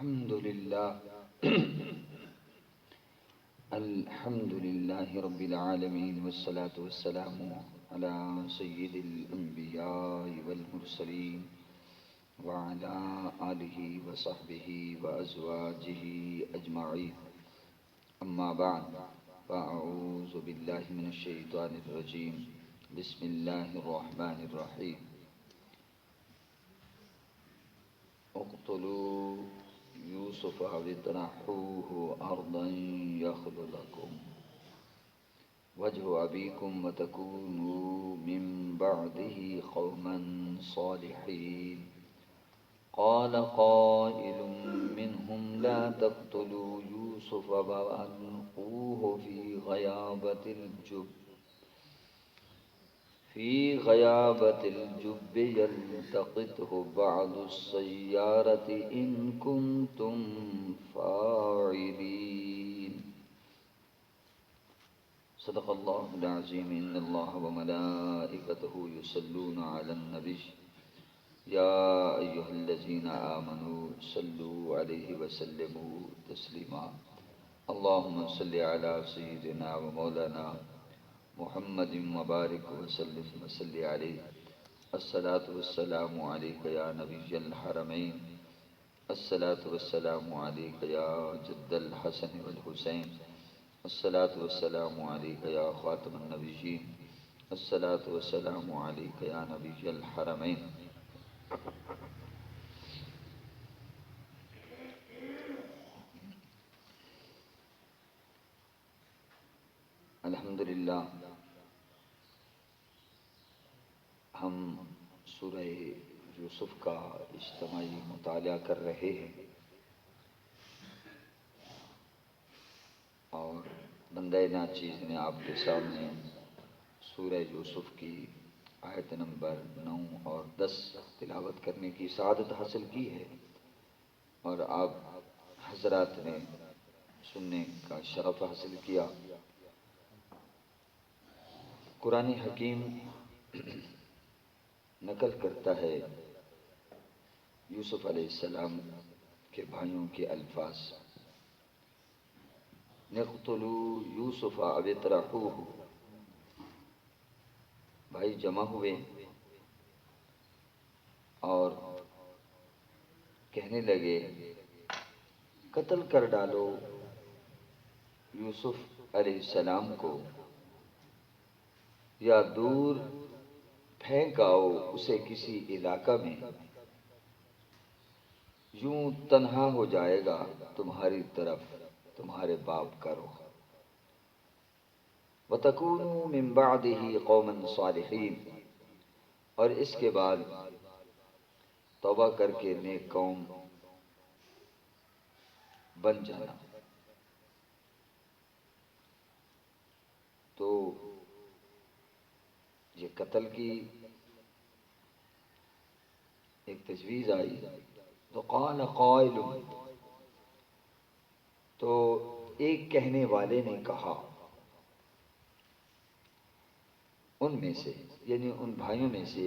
الحمد لله الحمد لله رب العالمين والصلاة والسلام على سيد الأنبياء والمرسلين وعلى آله وصحبه وأزواجه أجمعين. أما بعد فأعوذ بالله من الشيطان الرجيم. بسم الله الرحمن الرحيم. اقتلوا يوسف أو اطرحوه أرضا يخل لكم وجه أبيكم وتكونوا من بعده قوما صالحين. قال قائل منهم لا تقتلوا يوسف وألقوه في غيابة الجب يلتقطه بعض السيارة إن كنتم فاعلين. صدق الله العظيم. إن الله وملائكته يصلون على النبي يا أيها الذين آمنوا صلوا عليه وسلموا تسليما. اللهم صل على سيدنا ومولانا محمد مبارک وسلم وصلی علیہ. الصلاة والسلام علیک یا نبی الحرمین. الصلاة والسلام علیک یا جد الحسن والحسین. الصلاة والسلام علیک یا خاتم النبیین. الصلاة والسلام علیک یا نبی الحرمین. الحمدللہ ہم سورہ یوسف کا اجتماعی مطالعہ کر رہے ہیں اور بندہ ناچیز نے آپ کے سامنے سورہ یوسف کی آیت نمبر 9 اور 10 تلاوت کرنے کی سعادت حاصل کی ہے اور آپ حضرات نے سننے کا شرف حاصل کیا. قرآن حکیم نقل کرتا ہے یوسف علیہ السلام کے بھائیوں کے الفاظ. نقتلوا یوسف او اطرحوہ. بھائی جمع ہوئے اور کہنے لگے قتل کر ڈالو یوسف علیہ السلام کو یا دور پھینک آؤ اسے کسی علاقہ میں، یوں تنہا ہو جائے گا تمہاری طرف تمہارے باپ کا رخ. وَتَكُونُوا مِن بَعْدِهِ قَوْمًا صَالِحِينَ. اور اس کے بعد توبہ کر کے نیک قوم بن جانا. تو یہ قتل کی ایک تجویز آئی تو قال قائل، تو ایک کہنے والے نے کہا ان میں سے، یعنی ان بھائیوں میں سے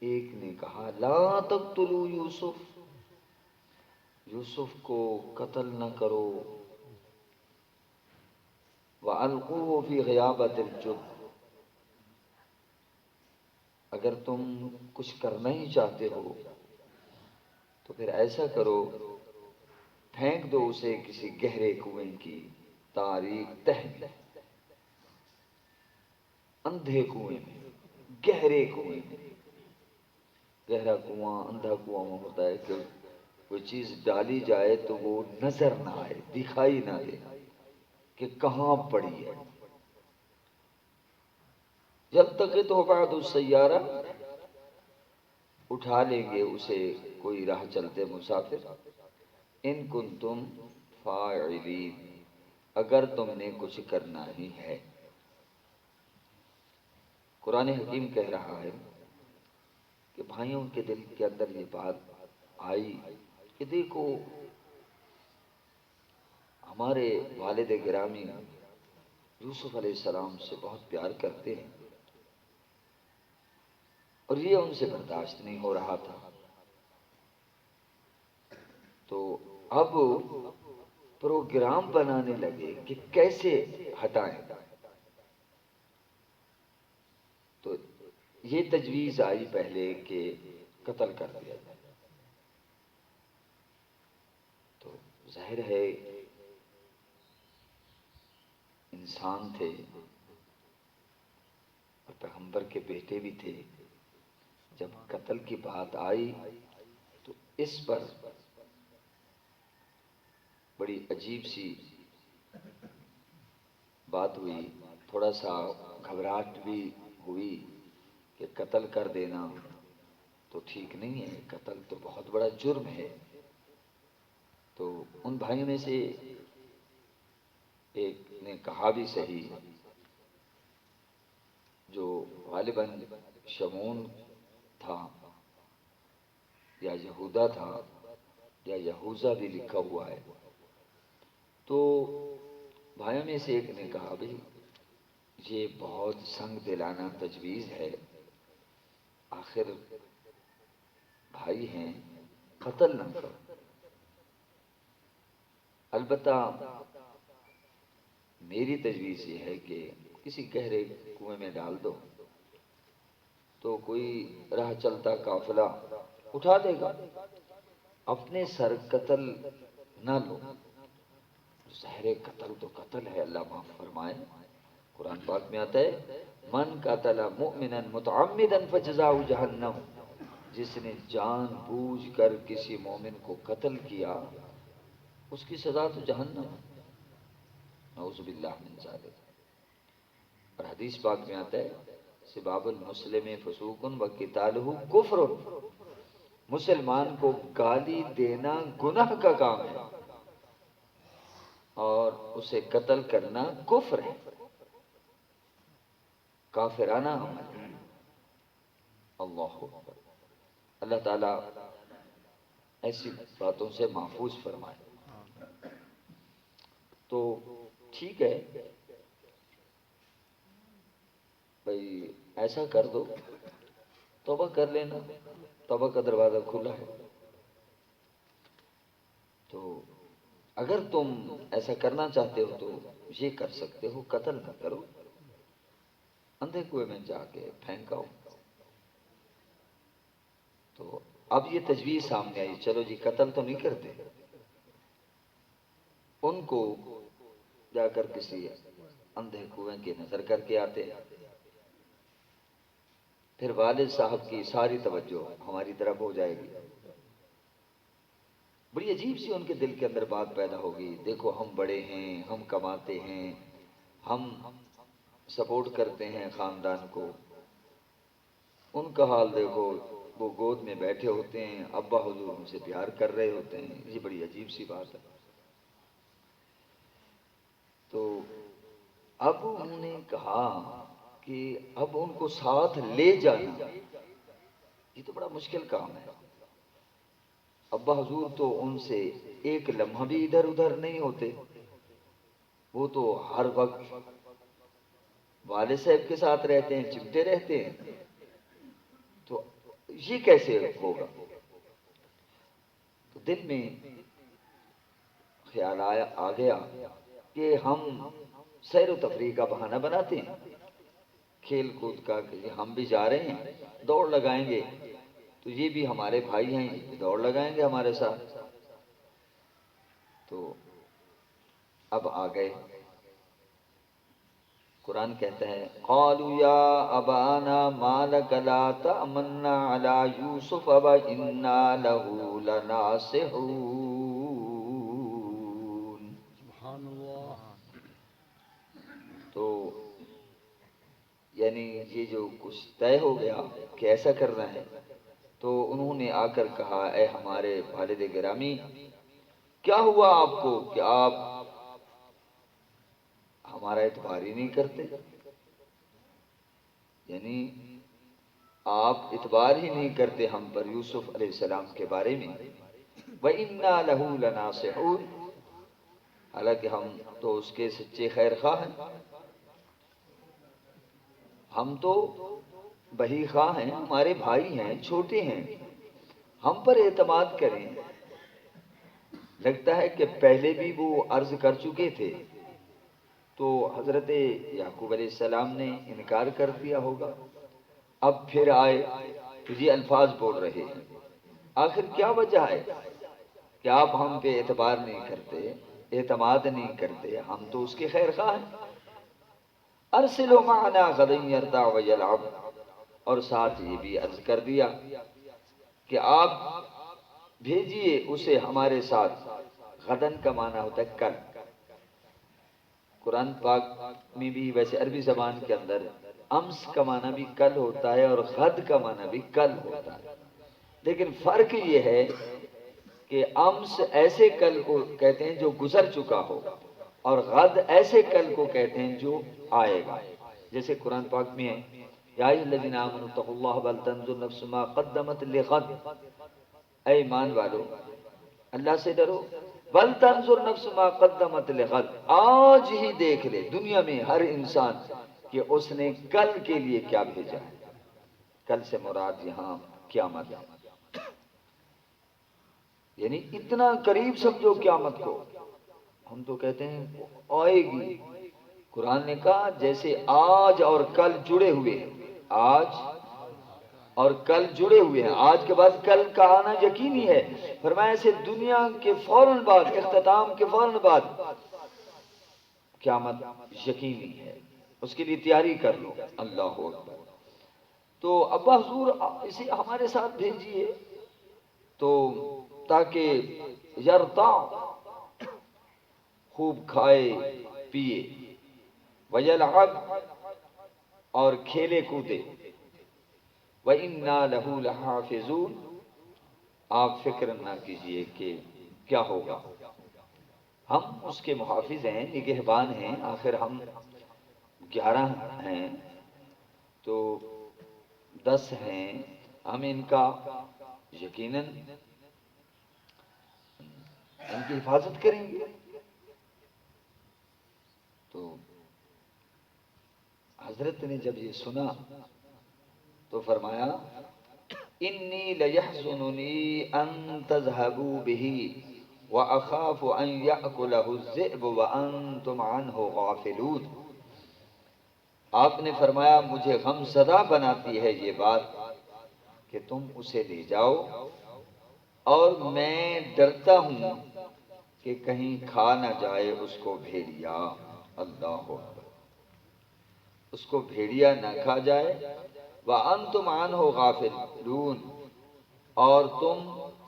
ایک نے کہا لا تقتلوا یوسف، یوسف کو قتل نہ کرو. وَأَلْقُوهُ فِي غِيَابَةِ الْجُبِّ. اگر تم کچھ کرنا ہی چاہتے ہو تو پھر ایسا کرو پھینک دو اسے کسی گہرے کنویں کی تاریک تہ میں، اندھے کنویں میں، گہرے کنویں میں. گہرا کنواں اندھا کنواں میں ہوتا ہے کہ کوئی چیز ڈالی جائے تو وہ نظر نہ آئے، دکھائی نہ دے کہ کہاں پڑی ہے. جب تک تو بعد السیارہ، اٹھا لیں گے اسے کوئی راہ چلتے مسافر. ان کنتم فاعلین، اگر تم نے کچھ کرنا ہی ہے. قرآن حکیم کہہ رہا ہے کہ بھائیوں کے دل کے اندر یہ بات آئی کہ دیکھو ہمارے والد گرامی یوسف علیہ السلام سے بہت پیار کرتے ہیں اور یہ ان سے برداشت نہیں ہو رہا تھا. تو اب پروگرام بنانے لگے کہ کیسے ہٹائیں. تو یہ تجویز آئی پہلے کہ قتل کر دیا جائے. تو ظاہر ہے انسان تھے اور پیغمبر کے بیٹے بھی تھے. جب قتل کی بات آئی تو اس پر بڑی عجیب سی بات ہوئی. تھوڑا سا گھبراہٹ بھی ہوئی کہ قتل کر دینا تو ٹھیک نہیں ہے، قتل تو بہت بڑا جرم ہے. تو ان بھائیوں میں سے ایک نے کہا بھی صحیح، جو غالباً شمعون تھا یا یہودا تھا یا یہوذا بھی لکھا ہوا ہے. تو بھائیوں میں سے ایک نے کہا بھی یہ بہت سنگ دلانہ تجویز ہے، آخر بھائی ہیں، قتل نہ کرو. البتہ میری تجویز یہ ہے کہ کسی گہرے کنویں میں ڈال دو تو کوئی راہ چلتا قافلہ اٹھا دے گا. اپنے سر قتل نہ لو. ظاہر قتل تو قتل ہے، اللہ معاف فرمائے. قرآن پاک میں آتا ہے من قتل مؤمنا متعمدا فجزاؤ جہنم. جس نے جان بوجھ کر کسی مومن کو قتل کیا اس کی سزا تو جہنم. نعوذ باللہ من ذالک. اور حدیث پاک میں آتا ہے سباب المسلم فسوق و قتالہ کفر. مسلمان کو گالی دینا گناہ کا کام ہے اور اسے قتل کرنا کفر ہے، کافرانہ عمل ہے. اللہ اکبر. اللہ تعالیٰ ایسی باتوں سے محفوظ فرمائے. تو ٹھیک ہے بھائی، ایسا کر دو، توبہ کر لینا، توبہ کا دروازہ کھلا ہے. تو اگر تم ایسا کرنا چاہتے ہو تو یہ کر سکتے ہو، قتل نہ کرو، اندھے کنویں میں جا کے پھینکاؤ. تو اب یہ تجویز سامنے آئی، چلو جی قتل تو نہیں کرتے، ان کو جا کر کسی اندھے کنویں کی نظر کر کے آتے. پھر والد صاحب کی ساری توجہ ہماری طرف ہو جائے گی. بڑی عجیب سی ان کے دل کے اندر بات پیدا ہوگی، دیکھو ہم بڑے ہیں، ہم کماتے ہیں، ہم سپورٹ کرتے ہیں خاندان کو. ان کا حال دیکھو، وہ گود میں بیٹھے ہوتے ہیں، ابا حضور ان سے پیار کر رہے ہوتے ہیں. یہ بڑی عجیب سی بات ہے. تو اب انہوں نے کہا کہ اب ان کو ساتھ لے جانا یہ تو بڑا مشکل کام ہے. ابا حضور تو ان سے ایک لمحہ بھی ادھر ادھر نہیں ہوتے، وہ تو ہر وقت والد صاحب کے ساتھ رہتے ہیں، چمٹے رہتے ہیں. تو یہ کیسے ہوگا؟ تو دل میں خیال آ گیا کہ ہم سیر و تفریح کا بہانہ بناتے ہیں، کھیل کود کا، کہ ہم بھی جا رہے ہیں، دوڑ لگائیں گے تو یہ بھی ہمارے بھائی ہیں، یہ بھی دوڑ لگائیں گے ہمارے ساتھ. تو اب آ گئے. قرآن کہتا ہے قالوا یا ابانا ما لک لا تأمنا علی یوسف وانا له لناصحون. سبحان اللہ. تو یعنی یہ جو کچھ طے ہو گیا کہ ایسا کرنا ہے، تو انہوں نے آ کر کہا اے ہمارے والد گرامی، کیا ہوا آپ کو کہ آپ ہمارا اعتبار ہی نہیں کرتے؟ یعنی آپ اعتبار ہی نہیں کرتے ہم پر یوسف علیہ السلام کے بارے میں. وَإِنَّا لَهُ لَنَاصِحُونَ. حالانکہ ہم تو اس کے سچے خیر خواہ ہیں، ہم تو بہی خواہ ہیں، ہمارے بھائی ہیں، چھوٹے ہیں، ہم پر اعتماد کریں. لگتا ہے کہ پہلے بھی وہ عرض کر چکے تھے، تو حضرت یعقوب علیہ السلام نے انکار کر دیا ہوگا، اب پھر آئے تو یہ الفاظ بول رہے ہیں۔ آخر کیا وجہ ہے کہ آپ ہم پہ اعتبار نہیں کرتے، اعتماد نہیں کرتے؟ ہم تو اس کے خیر خواہ ہیں۔ ارسلوا معنا غدا يرتع ويلعب، اور ساتھ یہ بھی عرض کر دیا کہ آپ بھیجیے اسے ہمارے ساتھ۔ غدن کا معنی ہوتا ہے کل۔ قرآن پاک میں بھی ویسے عربی زبان کے اندر امس کا معنی بھی کل ہوتا ہے اور غد کا معنی بھی کل ہوتا ہے، لیکن فرق یہ ہے کہ امس ایسے کل کو کہتے ہیں جو گزر چکا ہو، اور غد ایسے کل کو کہتے ہیں جو آئے گا۔ جیسے قرآن پاک میں ہے یا ایھا الذین آمنوا اتقوا اللہ ولتنظر نفس ما قدمت لغد، اے ایمان والو اللہ سے ڈرو، ولتنظر نفس ما قدمت لغد، آج ہی دیکھ لے دنیا میں ہر انسان کہ اس نے کل کے لیے کیا بھیجا ہے۔ کل سے مراد یہاں قیامت، یعنی اتنا قریب سمجھو قیامت کو۔ ہم تو کہتے ہیں آئے گی، قرآن نے کہا جیسے آج اور کل جڑے ہوئے ہیں، آج اور کل جڑے ہوئے ہیں، آج کے بعد کل کا آنا یقینی ہے۔ فرمایا سے دنیا کے فوراً بعد، اختتام کے فوراً بعد قیامت یقینی ہے، اس کے لیے تیاری کر لو۔ اللہ اکبر۔ تو ابا حضور اسے ہمارے ساتھ بھیجیے تو تاکہ یرتع، خوب کھائے پیے، ویلعب، اور کھیلے کودے، وَإِنَّا لَهُ لَحَافِظُونَ، آپ فکر نہ کیجئے کہ کیا ہوگا، ہم اس کے محافظ ہیں، نگہبان ہیں۔ آخر ہم 11 ہیں تو 10 ہیں، ہم ان کا یقیناً ان کی حفاظت کریں گے۔ تو حضرت نے جب یہ سنا تو فرمایا انی لیحزننی ان تذهبوا به واخاف ان یاکلہ الذئب وانتم عنہ غافلون۔ آپ نے فرمایا مجھے غم زدہ بناتی ہے یہ بات کہ تم اسے لے جاؤ، اور میں ڈرتا ہوں کہ کہیں کھا نہ جائے اس کو بھیڑیا۔ اللہ اکبر، اس کو بھیڑیا نہ کھا جائے۔ وَأَنْتُمْ عَنْهُ غَافِلُونَ، اور تم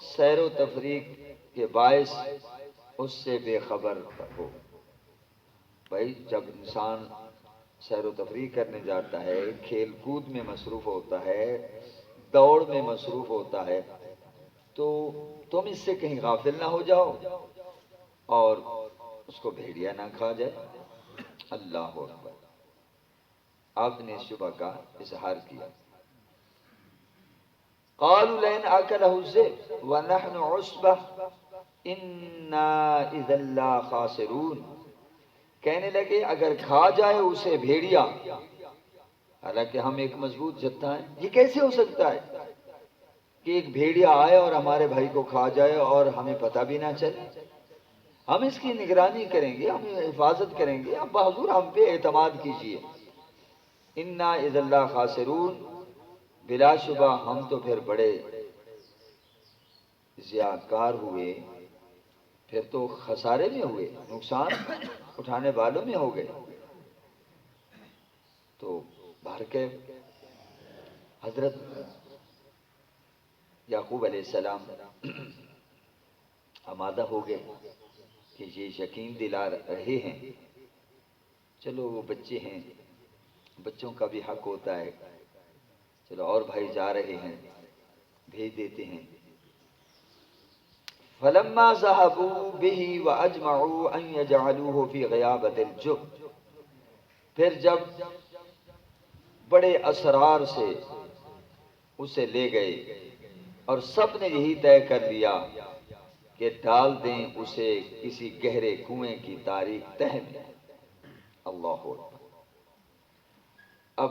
سیر و تفریق کے باعث اس سے بے خبر ہو۔ بھائی جب انسان سیر و تفریح کرنے جاتا ہے، کھیل کود میں مصروف ہوتا ہے، دوڑ میں مصروف ہوتا ہے، تو تم اس سے کہیں غافل نہ ہو جاؤ اور اس کو بھیڑیا نہ کھا جائے۔ اللہ اکبر۔ آپ نے شبہ کا اظہار کیا۔ قالوا لئن اکلہ الذئب ونحن عصبہ انا اذا لخاسرون، کہنے لگے اگر کھا جائے اسے بھیڑیا، حالانکہ ہم ایک مضبوط جتھا ہیں، یہ کیسے ہو سکتا ہے کہ ایک بھیڑیا آئے اور ہمارے بھائی کو کھا جائے اور ہمیں پتہ بھی نہ چلے؟ ہم اس کی نگرانی کریں گے، ہم حفاظت کریں گے، اب حضور ہم پہ اعتماد کیجئے۔ انا اذا لخاسرون، بلا شبہ ہم تو پھر بڑے ضیاءکار ہوئے، پھر تو خسارے میں ہوئے، نقصان اٹھانے والوں میں ہو گئے۔ تو بہرکیف حضرت یعقوب علیہ السلام آمادہ ہو گئے کہ یہ یقین دلا رہے ہیں، چلو وہ بچے ہیں، بچوں کا بھی حق ہوتا ہے، چلو اور بھائی جا رہے ہیں، بھیج دیتے ہیں۔ فلما ذهبوا به واجمعوا ان يجعلوه في غيابة الجب، پھر جب بڑے اسرار سے اسے لے گئے اور سب نے یہی طے کر لیا کہ ڈال دیں اسے کسی گہرے کنویں کی تاریک تہ میں۔ اللہ اکبر۔ اب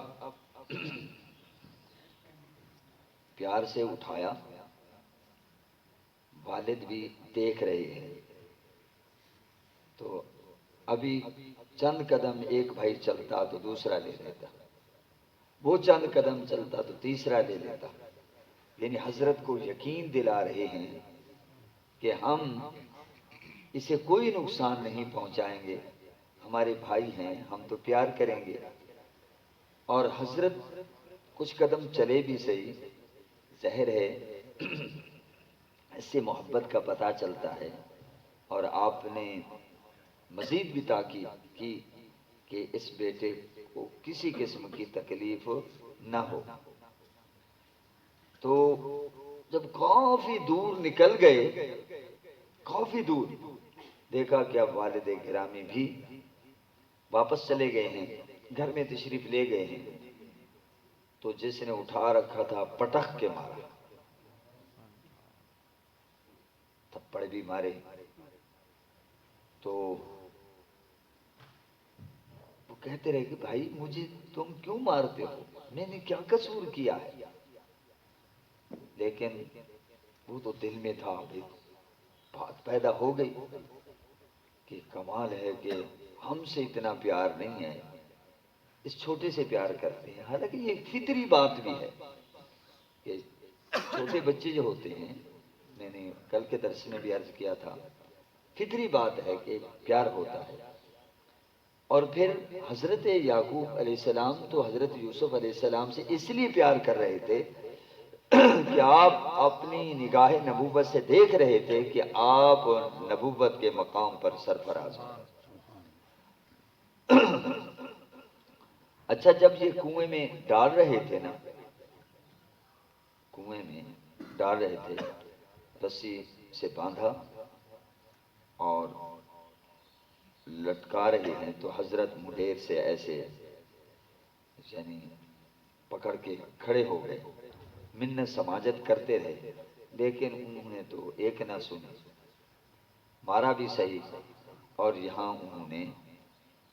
پیار سے اٹھایا، والد بھی دیکھ رہے ہیں، ابھی چند قدم ایک بھائی چلتا تو دوسرا لے لیتا، وہ چند قدم چلتا تو تیسرا لے لیتا۔ یعنی حضرت کو یقین دلا رہے ہیں کہ ہم اسے کوئی نقصان نہیں پہنچائیں گے، ہمارے بھائی ہیں، ہم تو پیار کریں گے۔ اور حضرت کچھ قدم چلے بھی صحیح، ظاہر ہے اس سے محبت کا پتہ چلتا ہے۔ اور آپ نے مزید بھی تاکید کی کہ اس بیٹے کو کسی قسم کی تکلیف نہ ہو۔ تو جب کافی دور نکل گئے، کافی دور، دیکھا کہ اب والد گرامی بھی واپس چلے گئے ہیں، گھر میں تشریف لے گئے ہیں، تو جس نے اٹھا رکھا تھا پٹخ کے مارا، تھپڑ بھی مارے۔ تو وہ کہتے رہے کہ بھائی مجھے تم کیوں مارتے ہو، میں نے کیا قصور کیا ہے؟ لیکن وہ تو دل میں تھا، بات پیدا ہو گئی کہ کمال ہے کہ ہم سے اتنا پیار نہیں ہے، اس چھوٹے سے پیار کرتے ہیں۔ حالانکہ یہ فطری بات بھی ہے کہ چھوٹے بچے جو ہوتے ہیں، میں نے کل کے درس میں بھی عرض کیا تھا، فطری بات ہے کہ پیار ہوتا ہے۔ اور پھر حضرت یعقوب علیہ السلام تو حضرت یوسف علیہ السلام سے اس لیے پیار کر رہے تھے کہ آپ اپنی نگاہ نبوت سے دیکھ رہے تھے کہ آپ نبوت کے مقام پر سرفراز ہیں۔ اچھا، جب یہ کنویں میں ڈال رہے تھے نا، کنویں میں ڈال رہے تھے، رسی سے باندھا اور لٹکا رہے ہیں، تو حضرت مڈیر سے ایسے یعنی پکڑ کے کھڑے ہو گئے، منت سماجت کرتے رہے، لیکن انہوں نے تو ایک نہ سنی، مارا بھی صحیح، اور یہاں انہوں نے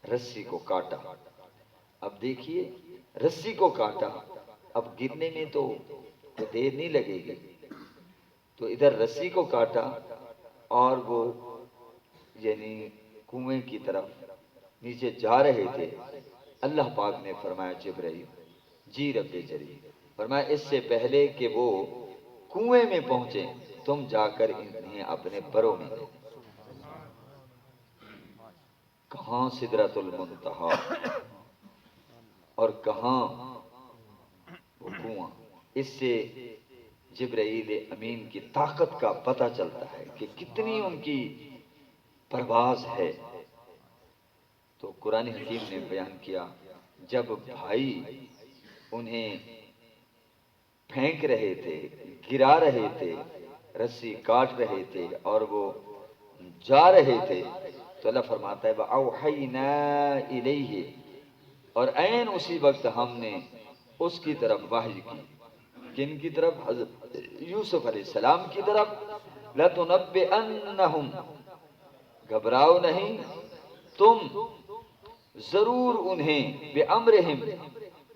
رسی کو کاٹا۔ اب دیکھیے، رسی کو کاٹا، اب گرنے میں تو دیر نہیں لگے گی، تو ادھر رسی کو کاٹا اور وہ یعنی کنویں کی طرف نیچے جا رہے تھے۔ اللہ پاک نے فرمایا جبرائیل جی رب جری، فرمایا اس سے پہلے کہ وہ کنویں میں پہنچے تم جا کر انہیں اپنے پروں میں لے۔ کہاں سدرۃ المنتہا اور کہاں وہ کنواں، اس سے جبرائیل امین کی طاقت کا پتہ چلتا ہے کہ کتنی ان کی پرواز ہے۔ تو قرآن حکیم نے بیان کیا، جب بھائی انہیں پھینک رہے تھے، گرا رہے تھے، رسی کاٹ رہے تھے اور وہ جا رہے تھے، تو اللہ فرماتا ہے وَأَوْحَيْنَا إِلَيْهِ، اور عین اسی وقت ہم نے اس کی طرف وحی کی۔ کن کی طرف؟ حضرت یوسف علیہ السلام کی طرف۔ لَتُنَبِّئَنَّهُمْ، گھبراؤ نہیں، تم ضرور انہیں بِأَمْرِهِمْ،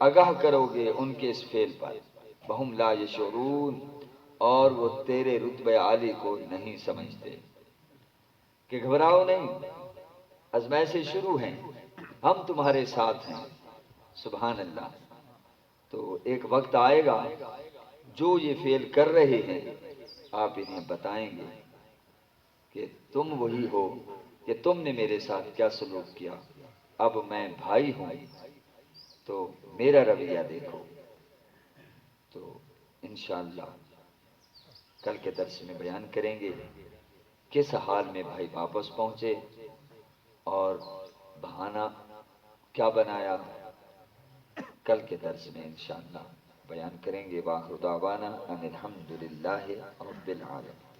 آگاہ کرو گے ان کے اس فعل پر، وَهُمْ لَا يَشْعُرُونَ، اور وہ تیرے رتبہ عالی کو نہیں سمجھتے، کہ گھبراؤ نہیں، آزمائشیں شروع ہیں، ہم تمہارے ساتھ ہیں۔ سبحان اللہ۔ تو ایک وقت آئے گا جو یہ فعل کر رہے ہیں آپ انہیں بتائیں گے کہ تم وہی ہو کہ تم نے میرے ساتھ کیا سلوک کیا، اب میں بھائی ہوں تو میرا رویہ دیکھو۔ تو انشاءاللہ کل کے درس میں بیان کریں گے کس حال میں بھائی واپس پہنچے اور بہانہ کیا بنایا، کل کے درس میں انشاءاللہ بیان کریں گے۔ وآخر دعوانا ان الحمدللہ رب العالمین۔